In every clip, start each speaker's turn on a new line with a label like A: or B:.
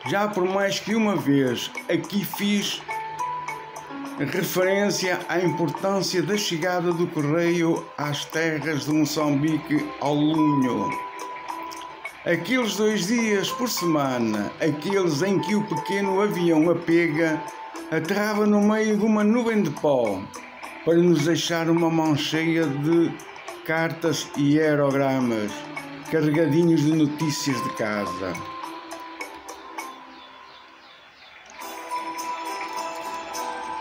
A: Já por mais que uma vez aqui fiz referência à importância da chegada do correio às terras de Moçambique ao Lunho. Aqueles 2 dias por semana, aqueles em que o pequeno avião a pega aterrava no meio de uma nuvem de pó para nos deixar uma mão cheia de cartas e aerogramas carregadinhos de notícias de casa.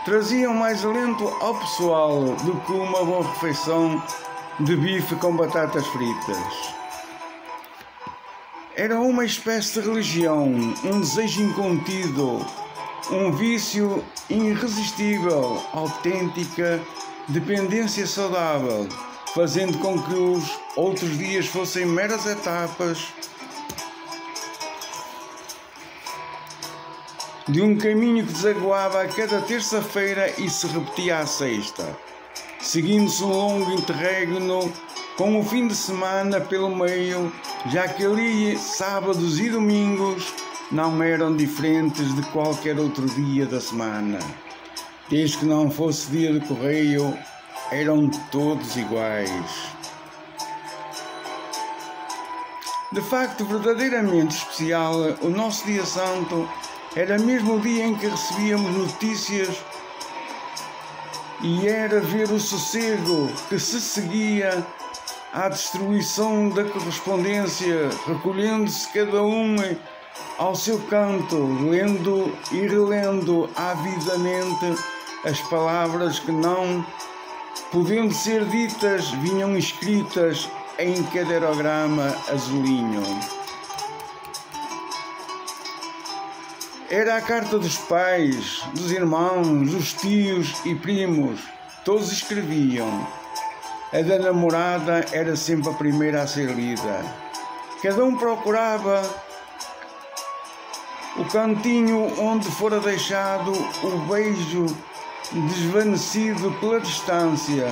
A: Traziam mais alento ao pessoal do que uma boa refeição de bife com batatas fritas. Era uma espécie de religião, um desejo incontido, um vício irresistível, autêntica dependência saudável, fazendo com que os outros dias fossem meras etapas de um caminho que desaguava a cada terça-feira e se repetia à sexta, seguindo-se um longo interregno com o fim de semana pelo meio, já que ali sábados e domingos não eram diferentes de qualquer outro dia da semana. Desde que não fosse dia de correio, eram todos iguais. De facto, verdadeiramente especial, o nosso dia santo era mesmo o dia em que recebíamos notícias e era ver o sossego que se seguia à destruição da correspondência, recolhendo-se cada um ao seu canto, lendo e relendo avidamente as palavras que, não podendo ser ditas, vinham escritas em cada aerograma azulinho. Era a carta dos pais, dos irmãos, dos tios e primos, todos escreviam. A da namorada era sempre a primeira a ser lida. Cada um procurava o cantinho onde fora deixado o beijo desvanecido pela distância,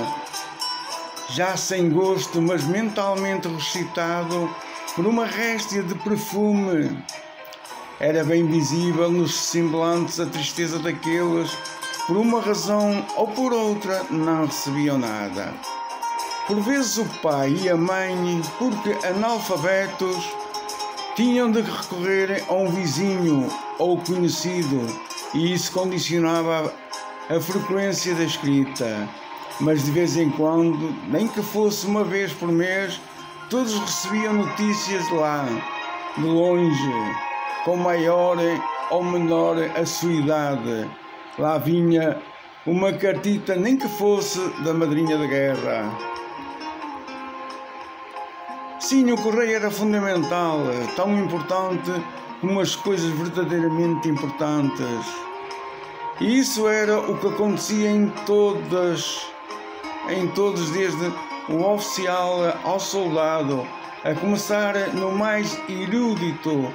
A: já sem gosto, mas mentalmente recitado por uma réstia de perfume. Era bem visível nos semblantes a tristeza daqueles, por uma razão ou por outra, não recebiam nada. Por vezes o pai e a mãe, porque analfabetos, tinham de recorrer a um vizinho ou conhecido, e isso condicionava a frequência da escrita. Mas de vez em quando, nem que fosse uma vez por mês, todos recebiam notícias de lá, de longe, com maior ou menor assiduidade. Lá vinha uma cartita, nem que fosse da madrinha de guerra. Sim, o correio era fundamental, tão importante como as coisas verdadeiramente importantes. E isso era o que acontecia em todos, desde o oficial ao soldado, a começar no mais erudito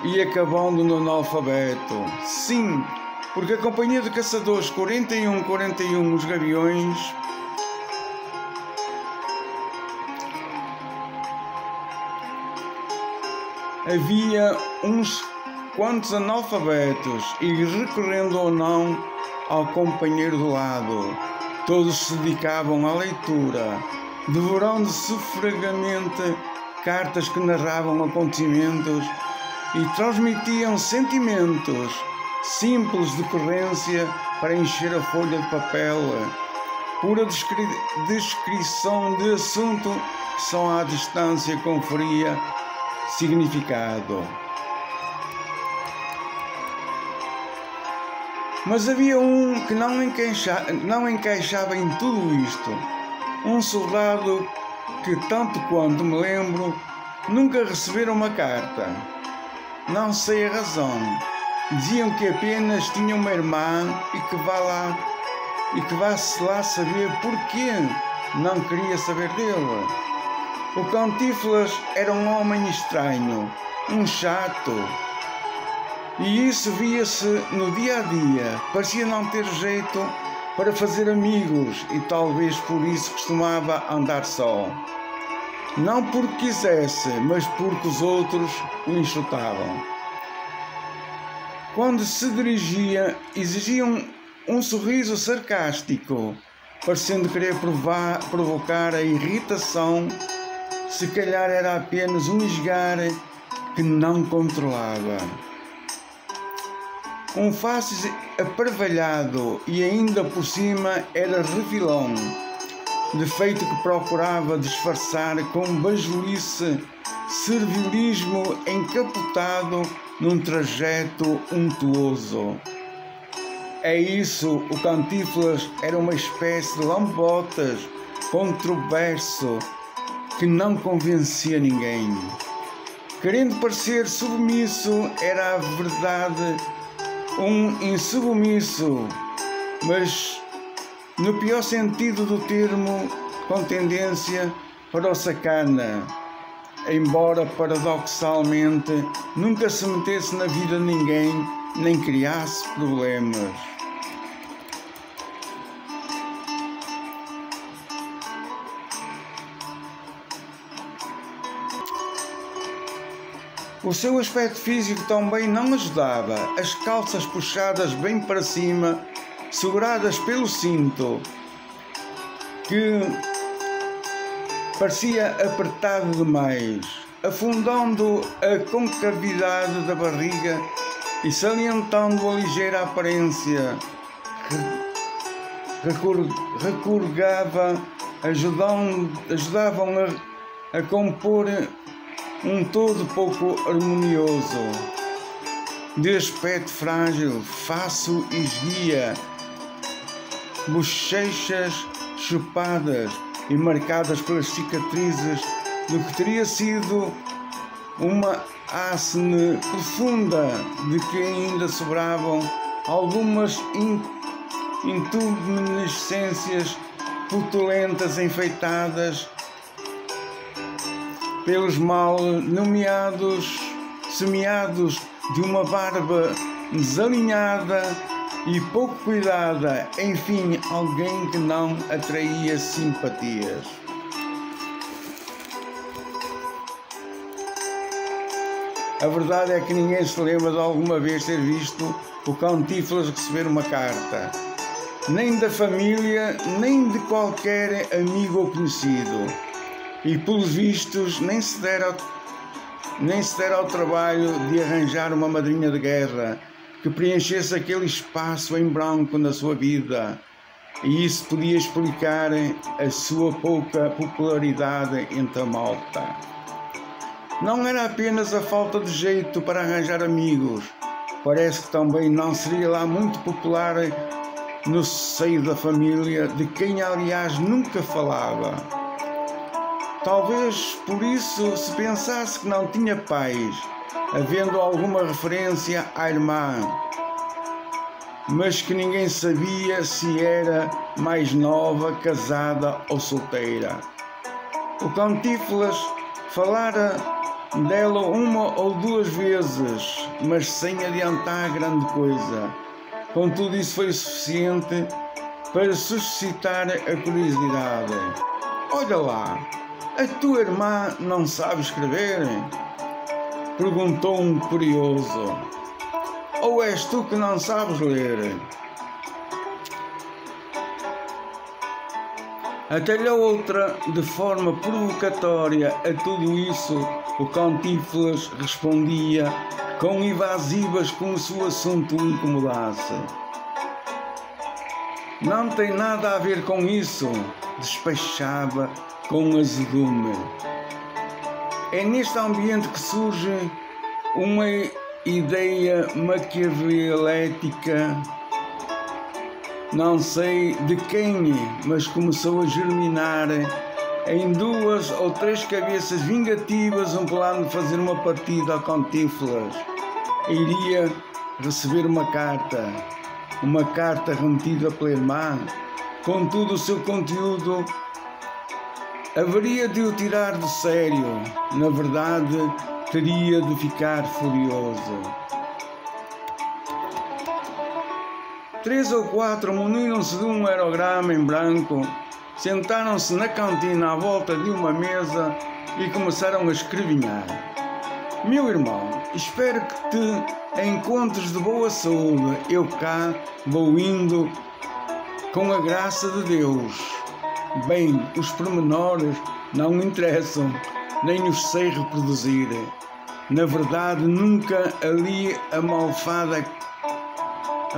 A: e acabando no analfabeto. Sim, porque a companhia de caçadores 41 os Gaviões havia uns quantos analfabetos e, recorrendo ou não ao companheiro do lado, todos se dedicavam à leitura, devorando sufragamente cartas que narravam acontecimentos e transmitiam sentimentos, simples decorrência para encher a folha de papel, pura descrição de assunto que só à distância conferia significado. Mas havia um que não encaixava em tudo isto. Um soldado que, tanto quanto me lembro, nunca recebera uma carta. Não sei a razão. Diziam que apenas tinha uma irmã e que vá-se lá saber porquê não queria saber dele. O Cantinflas era um homem estranho, um chato. E isso via-se no dia a dia. Parecia não ter jeito para fazer amigos e talvez por isso costumava andar só. Não porque quisesse, mas porque os outros o enxotavam. Quando se dirigia, exigia um sorriso sarcástico, parecendo querer provocar a irritação. Se calhar era apenas um esgar que não controlava. Um face aparvalhado e ainda por cima era refilão, defeito que procurava disfarçar com bajulasse, servilismo encapotado num trajeto untuoso. É isso, o Cantinflas era uma espécie de lambotas controverso que não convencia ninguém. Querendo parecer submisso, era a verdade um insubmisso, mas no pior sentido do termo, com tendência para o sacana, embora paradoxalmente nunca se metesse na vida de ninguém nem criasse problemas. O seu aspecto físico também não ajudava. As calças puxadas bem para cima, seguradas pelo cinto, que parecia apertado demais, afundando a concavidade da barriga e salientando a ligeira aparência, recurgava, ajudavam a compor um todo pouco harmonioso. De aspecto frágil, faço esguia, bochechas chupadas e marcadas pelas cicatrizes do que teria sido uma acne profunda, de que ainda sobravam algumas intumescências putulentas enfeitadas pelos mal nomeados semeados de uma barba desalinhada e pouco cuidada, enfim, alguém que não atraía simpatias. A verdade é que ninguém se lembra de alguma vez ter visto o Cantinflas receber uma carta, nem da família, nem de qualquer amigo ou conhecido. E, pelos vistos, nem se dera ao trabalho de arranjar uma madrinha de guerra que preenchesse aquele espaço em branco na sua vida. E isso podia explicar a sua pouca popularidade entre a malta. Não era apenas a falta de jeito para arranjar amigos. Parece que também não seria lá muito popular no seio da família, de quem, aliás, nunca falava. Talvez por isso se pensasse que não tinha pais, havendo alguma referência à irmã, mas que ninguém sabia se era mais nova, casada ou solteira. O Cantinflas falara dela uma ou duas vezes, mas sem adiantar grande coisa. Contudo, isso foi suficiente para suscitar a curiosidade. Olha lá, a tua irmã não sabe escrever? Perguntou um curioso. Ou és tu que não sabes ler? Até a outra, de forma provocatória a tudo isso, o Cantinflas respondia com evasivas como se o assunto o incomodasse. Não tem nada a ver com isso, despachava com azedume. É neste ambiente que surge uma ideia maquiavelética, não sei de quem, mas começou a germinar em duas ou três cabeças vingativas um plano de fazer uma partida ao Cantinflas. Iria receber uma carta remetida pela irmã, contudo o seu conteúdo haveria de o tirar do sério. Na verdade, teria de ficar furioso. 3 ou 4 muniram-se de um aerograma em branco, sentaram-se na cantina à volta de uma mesa e começaram a escrevinhar. Meu irmão, espero que te encontres de boa saúde. Eu cá vou indo com a graça de Deus. Bem, os pormenores não me interessam, nem os sei reproduzir. Na verdade, nunca li a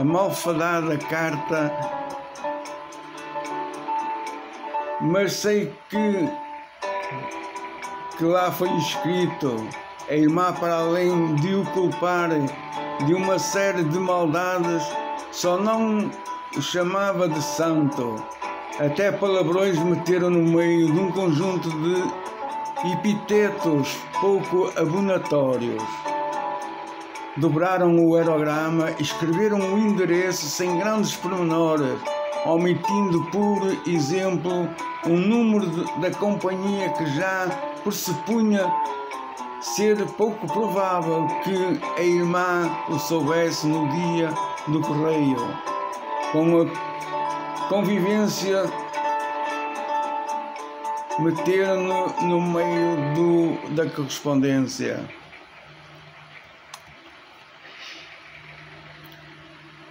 A: malfadada carta, mas sei que lá foi escrito: a irmã, para além de o culpar de uma série de maldades, só não o chamava de santo. Até palavrões meteram no meio de um conjunto de epitetos pouco abonatórios. Dobraram o aerograma, escreveram o endereço sem grandes pormenores, omitindo, por exemplo, um número da companhia que já pressupunha ser pouco provável que a irmã o soubesse no dia do correio. Com a convivência, meteram-no no meio da correspondência.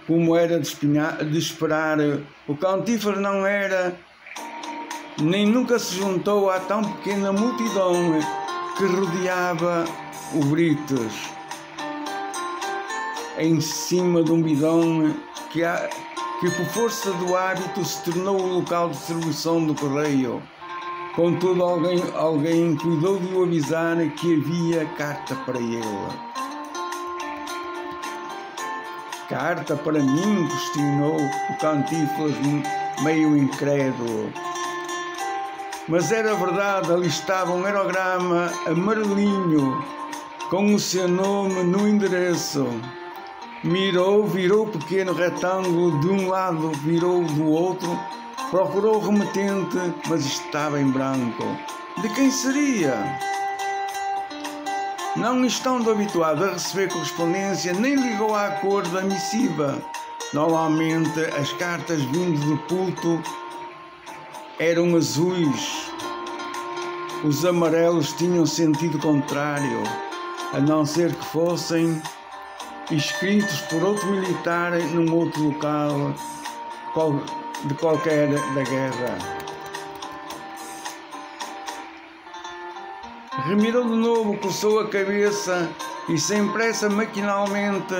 A: Como era de esperar, o Cantífaro não era, nem nunca se juntou à tão pequena multidão que rodeava o Brites, em cima de um bidão que por força do hábito se tornou o local de distribuição do correio. Contudo, alguém cuidou de o avisar que havia carta para ele. Carta para mim? Questionou o Cantíflas, meio incrédulo. Mas era verdade, ali estava um aerograma amarelinho com o seu nome no endereço. Virou o pequeno retângulo de um lado, virou do outro, procurou o remetente, mas estava em branco. De quem seria? Não estando habituado a receber correspondência, nem ligou à cor da missiva. Normalmente as cartas vindo do pulto eram azuis. Os amarelos tinham sentido contrário, a não ser que fossem escritos por outro militar num outro local de qualquer da guerra. Remirou de novo, coçou a cabeça e, sem pressa, maquinalmente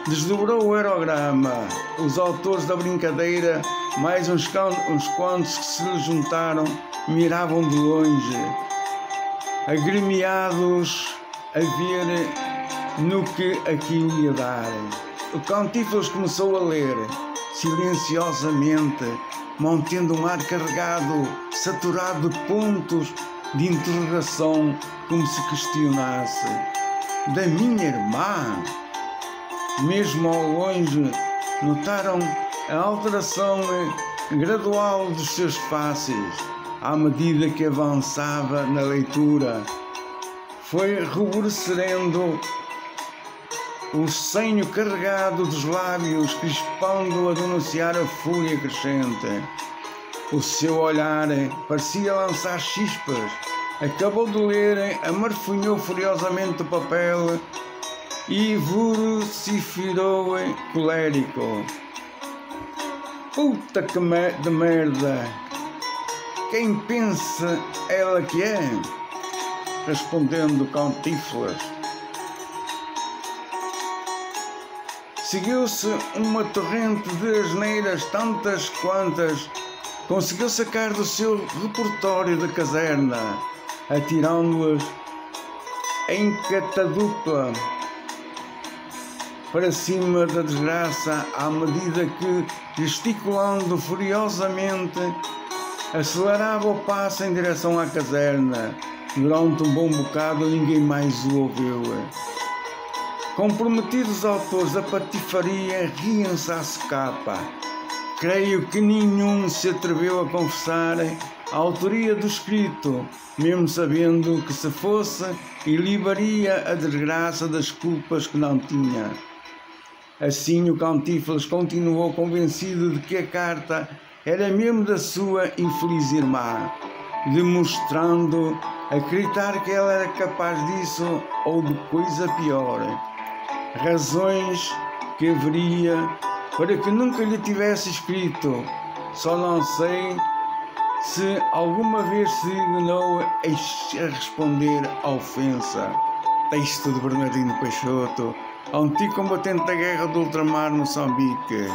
A: desdobrou o aerograma. Os autores da brincadeira, mais uns quantos que se lhe juntaram, miravam de longe, agremiados a ver no que aquilo ia dar. O Cantíflas começou a ler, silenciosamente, mantendo um ar carregado, saturado de pontos de interrogação, como se questionasse: da minha irmã? Mesmo ao longe, notaram a alteração gradual dos seus faces, à medida que avançava na leitura. Foi ruborecendo o senho carregado dos lábios, crispando a denunciar a fúria crescente. O seu olhar parecia lançar chispas. Acabou de ler, amarfunhou furiosamente o papel e vociferou colérico: puta que de merda! Quem pensa ela que é? Respondendo Cantíflas. Seguiu-se uma torrente de asneiras, tantas quantas conseguiu sacar do seu repertório de caserna, atirando-as em catadupa para cima da desgraça, à medida que, gesticulando furiosamente, acelerava o passo em direção à caserna. Durante um bom bocado ninguém mais o ouviu. Comprometidos autores da patifaria riam-se à socapa. Creio que nenhum se atreveu a confessar a autoria do escrito, mesmo sabendo que, se fosse, ilibaria a desgraça das culpas que não tinha. Assim o Cantíflas continuou convencido de que a carta era mesmo da sua infeliz irmã. demonstrando acreditar que ela era capaz disso ou de coisa pior. Razões que haveria para que nunca lhe tivesse escrito, só não sei se alguma vez se dignou a responder à ofensa. Texto de Bernardino Peixoto, antigo combatente da Guerra do Ultramar, Moçambique.